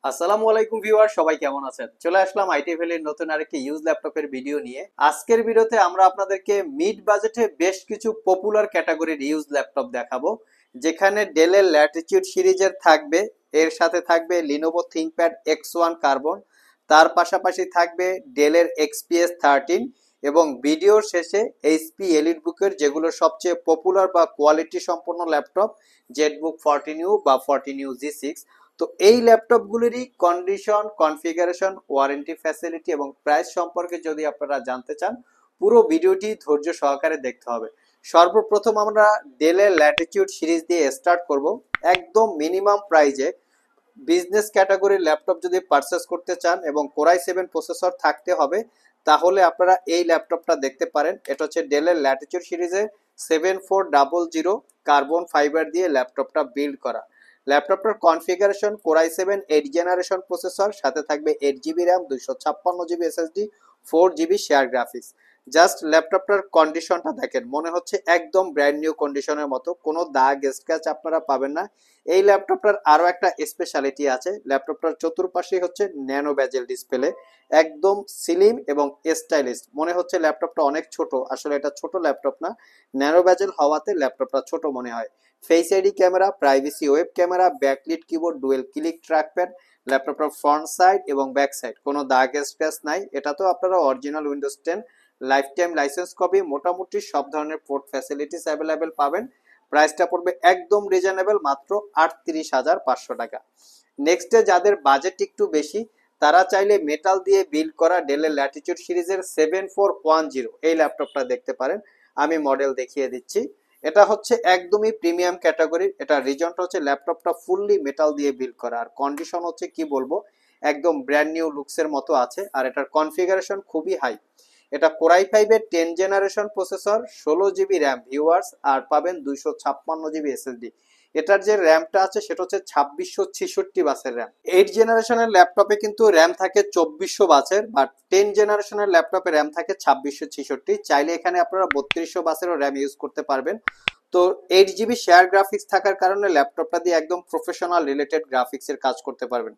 আসসালামু আলাইকুম ভিউয়ার, সবাই কেমন আছেন? চলে আসলাম আইটি ভ্যালির নতুন আরেকটি ইউজ ল্যাপটপের ভিডিও নিয়ে। আজকের ভিডিওতে আমরা আপনাদেরকে মিড বাজেটে বেশ কিছু পপুলার ক্যাটাগরির ইউজ ল্যাপটপ দেখাবো, যেখানে ডেলের ল্যাটিটিউড সিরিজের থাকবে, এর সাথে থাকবে লিনোভো থিংকপ্যাড X1 কার্বন, তার পাশাপাশি থাকবে ডেলের XPS 13 এবং ভিডিওর শেষে এইচপি এলিটবুকের যেগুলো সবচেয়ে পপুলার বা কোয়ালিটি সম্পন্ন ল্যাপটপ, জেটবুক 14U বা 14U G6। তো এই ল্যাপটপগুলিরই কন্ডিশন, কনফিগারেশন, ওয়ারেন্টি ফ্যাসিলিটি এবং প্রাইস সম্পর্কে যদি আপনারা জানতে চান, পুরো ভিডিওটি ধৈর্য সহকারে দেখতে হবে। সর্বপ্রথম আমরা ডেলের ল্যাটিটিউড সিরিজ দিয়ে স্টার্ট করব। একদম মিনিমাম প্রাইজে বিজনেস ক্যাটাগরির ল্যাপটপ যদি পারচেস করতে চান এবং কোরাই 7 প্রসেসর থাকতে হবে, তাহলে আপনারা এই ল্যাপটপটা দেখতে পারেন। এটা হচ্ছে ডেলের ল্যাটিটিউড সিরিজের 7400 কার্বন ফাইবার দিয়ে ল্যাপটপটা বিল্ড করা। ল্যাপটপটার কনফিগারেশন কোরাই 7 8 জেনারেশন প্রসেসর, সাথে থাকবে 8 GB RAM, 256 GB SSD, 4 GB share graphics. Just ল্যাপটপটার কন্ডিশনটা দেখেন, মনে হচ্ছে একদম ব্র্যান্ড নিউ কন্ডিশনের মতো, কোনো দাগ স্ক্র্যাচ আপনারা পাবেন না। এই ল্যাপটপটার আরো একটা স্পেশালিটি আছে, ল্যাপটপটার চতুর্পাশে হচ্ছে ন্যানো বেজেল ডিসপ্লে, একদম স্লিম এবং স্টাইলিশ। মনে হচ্ছে ল্যাপটপটা অনেক ছোট, আসলে এটা ছোট ল্যাপটপ না, ন্যানো বেজেল হওয়াতে ল্যাপটপটা ছোট মনে হয়। Face ID camera, privacy web camera, backlit keyboard, dual click trackpad, ল্যাপটপটার ফ্রন্ট সাইড এবং ব্যাক সাইড কোনো দাগ স্ক্র্যাচ নাই। এটা তো আপনারা original Windows 10 lifetime licence copy, মোটামুটি সব ধরনের পোর্ট ফ্যাসিলিটিস অ্যাভেলেবেল পাবেন। প্রাইসটা পড়বে একদম রিজনেবল, মাত্র 38,500 টাকা। নেক্সটে যাদের বাজেট একটু বেশি, তারা চাইলে মেটাল দিয়ে বিল্ড করা ডেলের ল্যাটিটিউড সিরিজের 7410 এই ল্যাপটপটা দেখতে পারেন। আমি মডেল দেখিয়ে দিচ্ছি। এটা হচ্ছে একদমই প্রিমিয়াম ক্যাটাগরির। এটা রিজনটা হচ্ছে ল্যাপটপটা ফুললি মেটাল দিয়ে বিল্ড করা, আর কন্ডিশন হচ্ছে কি বলবো, একদম ব্র্যান্ড নিউ লুকসের মতো আছে। আর এটার কনফিগারেশন খুবই হাই। এটা core i 5 10 generation processor, 16 GB RAM viewers, আর পাবেন 256 জিবি এসএসডি। এটার যে র্যামটা আছে সেটা হচ্ছে 2666 বাসের র্যাম। 8 জেনারেশনের ল্যাপটপে কিন্তু র্যাম থাকে 2400 বাসের, বাট 10 জেনারেশনের ল্যাপটপে র্যাম থাকে 2666। চাইলে এখানে আপনারা 3200 বাসেরও র্যাম ইউজ করতে পারবেন। তো 8 জিবি শেয়ার গ্রাফিক্স থাকার কারণে ল্যাপটপটা দিয়ে একদম প্রফেশনাল রিলেটেড গ্রাফিক্স এর কাজ করতে পারবেন।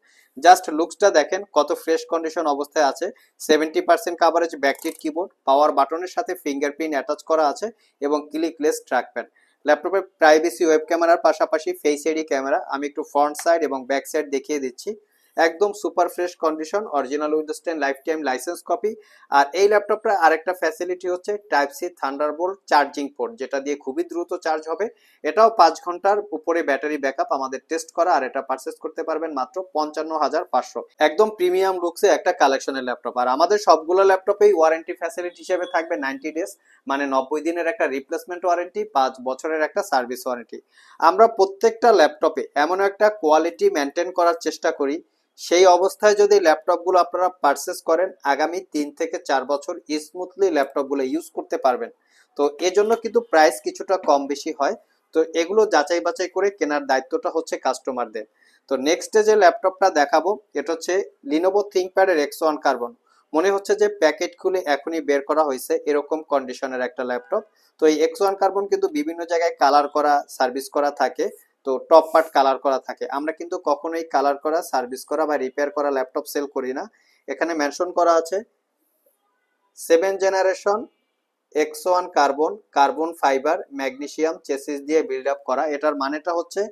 জাস্ট লুকসটা দেখেন কত ফ্রেশ কন্ডিশন অবস্থায় আছে। 70% কাভারেজ ব্যাকলিট কিবোর্ড, পাওয়ার বাটনের সাথে ফিঙ্গারপ্রিন্ট অ্যাটাচ করা আছে এবং ক্লিকলেস ট্র্যাকপ্যাড। ল্যাপটপের প্রাইভেসি ওয়েব ক্যামেরার পাশাপাশি ফেস আইডি ক্যামেরা। আমি একটু ফ্রন্ট সাইড এবং ব্যাক সাইড দেখিয়ে দিচ্ছি। একদম super fresh condition, original Windows 10 lifetime licence copy. আর এই ল্যাপটপটা আরেকটা ফ্যাসিলিটি হচ্ছে টাইপ-সি থান্ডারবোল্ট চার্জিং পোর্ট, যেটা দিয়ে খুবই দ্রুত চার্জ হবে। এটাও 5 ঘন্টার উপরে ব্যাটারি ব্যাকআপ আমাদের টেস্ট করা, আর এটা পারচেস করতে পারবেন মাত্র 55,500। একদম প্রিমিয়াম লুকসে একটা কালেকশনের ল্যাপটপ। আর আমাদের সবগুলো ল্যাপটপেই ওয়ারেন্টি ফ্যাসিলিটি হিসেবে থাকবে 90 ডেজ, মানে 90 দিনের একটা রিপ্লেসমেন্ট ওয়ারেন্টি, 5 বছরের একটা সার্ভিস ওয়ারেন্টি। আমরা প্রত্যেকটা ল্যাপটপে এমন একটা কোয়ালিটি মেনটেন করার চেষ্টা করি, সেই অবস্থায় যদি ল্যাপটপগুলো আপনারা পারচেস করেন, আগামী 3 থেকে 4 বছর স্মুথলি ল্যাপটপগুলো ইউজ করতে পারবেন। তো এজন্য কিন্তু প্রাইস কিছুটা কম বেশি হয়। তো এগুলো যাচাই বাছাই করে কেনার দায়িত্বটা হচ্ছে কাস্টমারদের। তো নেক্সটে যে ল্যাপটপটা দেখাবো, এটা হচ্ছে লিনোভো থিংকপ্যাডের X1 কার্বন। মনে হচ্ছে যে প্যাকেট খুলে এখনই বের করা হয়েছে, এরকম কন্ডিশনের একটা ল্যাপটপ। তো এই X1 কার্বন কিন্তু বিভিন্ন জায়গায় কালার করা, সার্ভিস করা থাকে। তো টপ পার্ট কালার করা থাকে। আমরা কিন্তু কখনোই কালার করা, সার্ভিস করা বা রিপেয়ার করা ল্যাপটপ সেল করি না। এখানে মেনশন করা আছে 7 generation X1 carbon, carbon fibre magnesium chassis দিয়ে বিল্ড আপ করা। এটার মানেটা হচ্ছে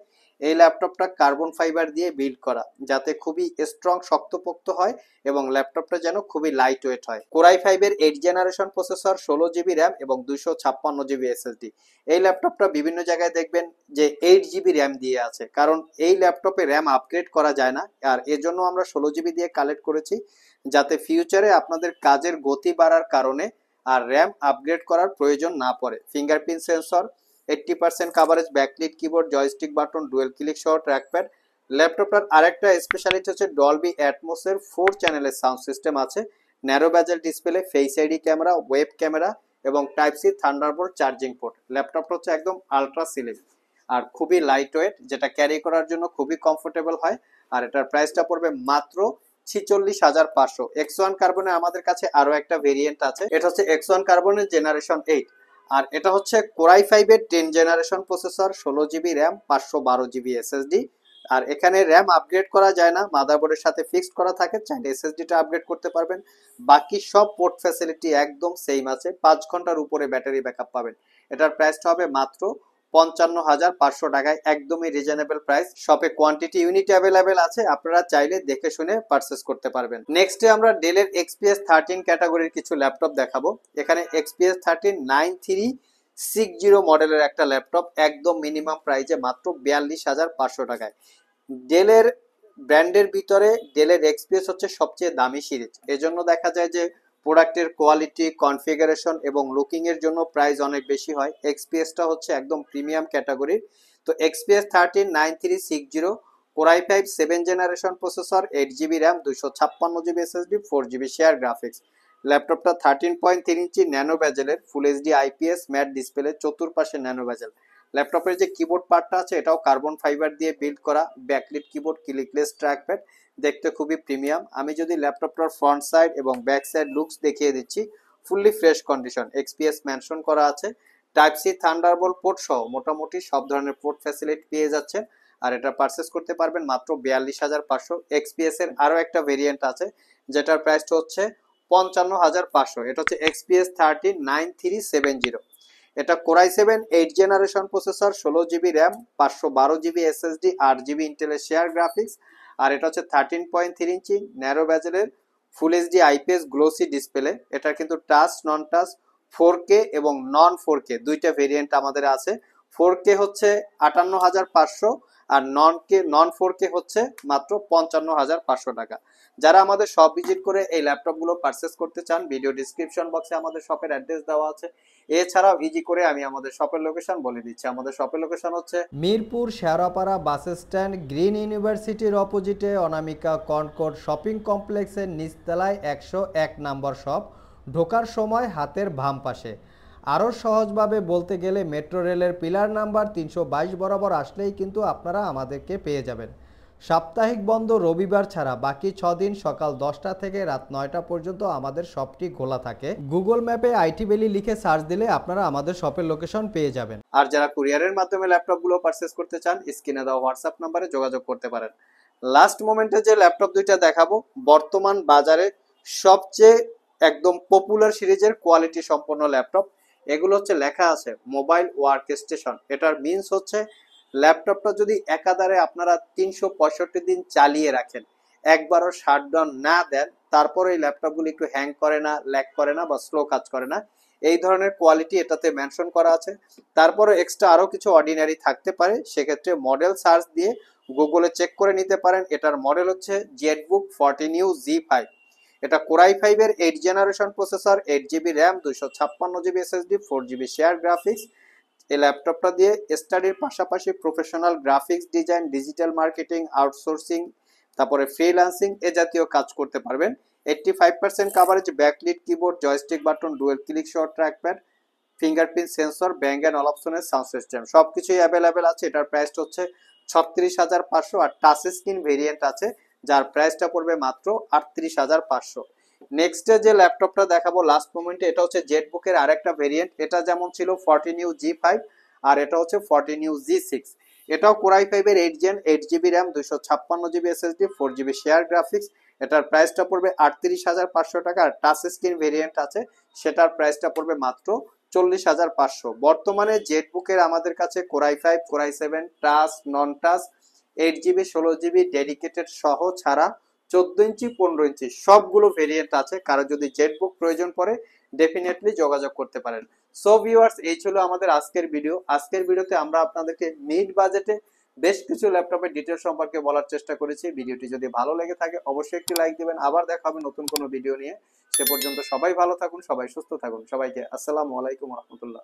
এই ল্যাপটপটা কার্বন ফাইবার দিয়ে বিল্ড করা, যাতে খুবই স্ট্রং, শক্তপোক্ত হয় এবং ল্যাপটপটা যেন খুবই লাইট ওয়েট হয়। Core i 5 8 generation processor, 16 GB RAM এবং 256 জিবি এসএসডি। এই ল্যাপটপটা বিভিন্ন জায়গায় দেখবেন যে 8 জিবি র্যাম দিয়ে আছে, কারণ এই ল্যাপটপে র্যাম আপগ্রেড করা যায় না। আর এজন্য আমরা 16 জিবি দিয়ে কালেক্ট করেছি, যাতে ফিউচারে আপনাদের কাজের গতি বাড়ার কারণে আর র্যাম আপগ্রেড করার প্রয়োজন না পড়ে। Fingerprint sensor, 80% coverage backlit keyboard, joystick button, dual click সহ ট্র্যাকপ্যাড। ল্যাপটপটার আরেকটা স্পেশালিটি হচ্ছে ডলবি অ্যাটমসের 4 চ্যানেলের সাউন্ড সিস্টেম আছে, ন্যারো বেজেল display, face ID camera, web camera এবং টাইপ-সি থান্ডারবোল্ট চার্জিং পোর্ট। ল্যাপটপটা হচ্ছে একদম আলট্রা স্লিম আর খুবই লাইট ওয়েট, যেটা ক্যারি করার জন্য খুবই কমফোর্টেবল হয়। আর এটার প্রাইসটা পড়বে মাত্র 46,500। X1 কার্বনের আমাদের কাছে আরো একটা ভেরিয়েন্ট আছে, এটা হচ্ছে X1 কার্বনের জেনারেশন 8। আর এটা হচ্ছে core i 5 10 generation processor, 16 GB RAM, 512 GB SSD, আর এখানে র্যাম আপগ্রেড করা যায় না, মাদারবোর্ডের সাথে ফিক্সড করা থাকে, চাইলে এসএসডিটা আপগ্রেড করতে পারবেন। বাকি সব পোর্ট ফ্যাসিলিটি একদম সেম আছে, 5 ঘন্টার উপরে ব্যাটারি ব্যাকআপ পাবেন। এটার প্রাইসটা হবে মাত্র 55,500 টাকায়, একদমই রিজনেবল প্রাইস। শপে কোয়ান্টিটি ইউনিট অ্যাভেলেবেল আছে, আপনারা চাইলে দেখে শুনে পারচেস করতে পারবেন। নেক্সটে আমরা ডেলের XPS 13 ক্যাটাগরির কিছু ল্যাপটপ দেখাবো। এখানে XPS 13 9360 মডেলের একটা ল্যাপটপ, একদম মিনিমাম প্রাইসে মাত্র 42,500 টাকায়। ডেলের ব্র্যান্ডের ভিতরে ডেলের XPS হচ্ছে সবচেয়ে দামি সিরিজ, এজন্য দেখা যায় যে প্রোডাক্টের কোয়ালিটি, কনফিগারেশন এবং লুকিং এর জন্য প্রাইস অনেক বেশি হয়। XPSটা হচ্ছে একদম প্রিমিয়াম ক্যাটাগরির। তো XPS 13 9360 Core i5 7 generation processor, 8GB RAM, 256GB SSD, 4GB share graphics. ল্যাপটপটা 13.3 ইঞ্চি ন্যানো বেজেলের, full HD IPS matte display, চতুর্পাশে ন্যানো বেজেল। ল্যাপটপের যে কিবোর্ড পার্টটা আছে এটাও কার্বন ফাইবার দিয়ে বিল্ড করা, ব্যাকলিট কিবোর্ড, ক্লিকলেস ট্র্যাকপ্যাড, দেখতে খুবই প্রিমিয়াম। আমি যদি ল্যাপটপটার ফ্রন্ট সাইড এবং ব্যাক সাইড লুকস দেখিয়ে দিচ্ছি, fully fresh condition, XPS mention করা আছে। টাইপ সি থান্ডারবোল্ট পোর্ট সহ মোটামুটি সব ধরনের পোর্ট ফ্যাসিলিটি পেয়ে যাচ্ছে। আর এটা পারচেস করতে পারবেন মাত্র 42,500। XPS এর আরও একটা ভেরিয়েন্ট আছে যেটার প্রাইসটা হচ্ছে 55,500। এটা হচ্ছে XPS 13 9370। এটা Core i7 8 generation processor, 16GB RAM, 512GB SSD, 8GB ইন্টেলের শেয়ার গ্রাফিক্স। আর এটা হচ্ছে 13.3 ইঞ্চি ন্যারো বেজেলের full HD IPS glossy display. এটা কিন্তু টাচ, নন টাচ, 4K এবং নন 4K দুইটা ভেরিয়েন্ট আমাদের আছে। 4K হচ্ছে 58,500 আর নন 4K হচ্ছে মাত্র 55,500 টাকা। যারা আমাদের শপ ভিজিট করে এই ল্যাপটপগুলো পারচেস করতে চান, ভিডিও ডিসক্রিপশন বক্সে আমাদের শপের অ্যাড্রেস দেওয়া আছে। এছাড়াও ইজি করে আমি আমাদের শপের লোকেশন বলে দিচ্ছি। আমাদের শপের লোকেশন হচ্ছে Mirpur Shewrapara bus stand, green ইউনিভার্সিটির অপোজিটে অনামিকা কনকর্ড শপিং কমপ্লেক্সের নিচতলায় 101 নম্বর শপ। ঢোকার সময় হাতের বাম পাশে। আরও সহজভাবে বলতে গেলে মেট্রো রেলের পিলার নাম্বার 322 বরাবর আসলেই কিন্তু আপনারা আমাদেরকে পেয়ে যাবেন। সাপ্তাহিক বন্ধ রবিবার ছাড়া বাকি 6 দিন সকাল 10টা থেকে রাত 9টা পর্যন্ত আমাদের শপটি খোলা থাকে। গুগল ম্যাপে আইটি ভ্যালি লিখে সার্চ দিলে আপনারা আমাদের শপের লোকেশন পেয়ে যাবেন। আর যারা কুরিয়ারের মাধ্যমে ল্যাপটপগুলো পারচেস করতে চান, স্ক্রিনে দেওয়া হোয়াটসঅ্যাপ নাম্বারে যোগাযোগ করতে পারেন। লাস্ট মোমেন্টে যে ল্যাপটপ দুইটা দেখাবো, বর্তমান বাজারে সবচেয়ে একদম পপুলার সিরিজের কোয়ালিটি সম্পন্ন ল্যাপটপ। এগুলো হচ্ছে লেখা আছে মোবাইল ওয়ার্ক স্টেশন। এটার মিনস হচ্ছে ল্যাপটপটা যদি একাধারে আপনারা 365 দিন চালিয়ে রাখেন, একবারও শাটডাউন না দেন, তারপরে এই ল্যাপটপগুলো একটু হ্যাং করে না, ল্যাগ করে না বা স্লো কাজ করে না, এই ধরনের কোয়ালিটি এটাতে মেনশন করা আছে। তারপরে এক্সট্রা আরো কিছু অর্ডিনারি থাকতে পারে, সেক্ষেত্রে মডেল সার্চ দিয়ে গুগলে চেক করে নিতে পারেন। এটার মডেল হচ্ছে জেটবুক 14UZ5। এটা Core i5 এর 8 generation processor, 8GB RAM, 256GB SSD, 4GB share graphics. এই ল্যাপটপটা দিয়ে স্টাডির পাশাপাশি professional graphics design, digital marketing, outsourcing, তারপরে ফ্রিল্যান্সিং এ জাতীয় কাজ করতে পারবেন। 85% coverage, backlit keyboard, joystick button, dual click shot trackpad, fingerprint sensor, bang and অপশনের সাউন্ড সিস্টেম, সবকিছুই অ্যাভেলেবেল আছে। এটার প্রাইসটা হচ্ছে 36,500 আর টাচ স্ক্রিন ভেরিয়েন্ট আছে যার প্রাইসটা পড়বে মাত্র 38,500। নেক্সট যে ল্যাপটপটা দেখাবো লাস্ট মোমেন্টে, এটা হচ্ছে জেটবুকের আরেকটা ভেরিয়েন্ট। এটা যেমন ছিল 14UG5 আর এটা হচ্ছে 14UG6। এটাও Core i5 এর 8 gen, 8GB RAM, 256GB SSD, 4GB share graphics. এটার প্রাইসটা পড়বে 38,500 টাকা। আর টাচ স্ক্রিন ভেরিয়েন্ট আছে, সেটার প্রাইসটা পড়বে মাত্র 40,500। বর্তমানে জেটবুকের আমাদের কাছে Core i5, Core i7, touch, নন টাচ, 8GB, 16GB ডেডিকেটেড সহ ছাড়া 14 ইঞ্চি, 15 ইঞ্চি সবগুলো ভেরিয়েন্ট আছে। কারো যদি জেটবুক প্রয়োজন পড়ে ডেফিনেটলি যোগাযোগ করতে পারেন। সো ভিউয়ার্স, এই ছিল আমাদের আজকের ভিডিও। আজকের ভিডিওতে আমরা আপনাদেরকে মিড বাজেটে বেশ কিছু ল্যাপটপের ডিটেলস সম্পর্কে বলার চেষ্টা করেছি। ভিডিওটি যদি ভালো লেগে থাকে অবশ্যই একটি লাইক দিবেন। আবার দেখা হবে নতুন কোনো ভিডিও নিয়ে। সে পর্যন্ত সবাই ভালো থাকুন, সবাই সুস্থ থাকুন। সবাইকে আসসালামু আলাইকুম রহমতুল্লাহ।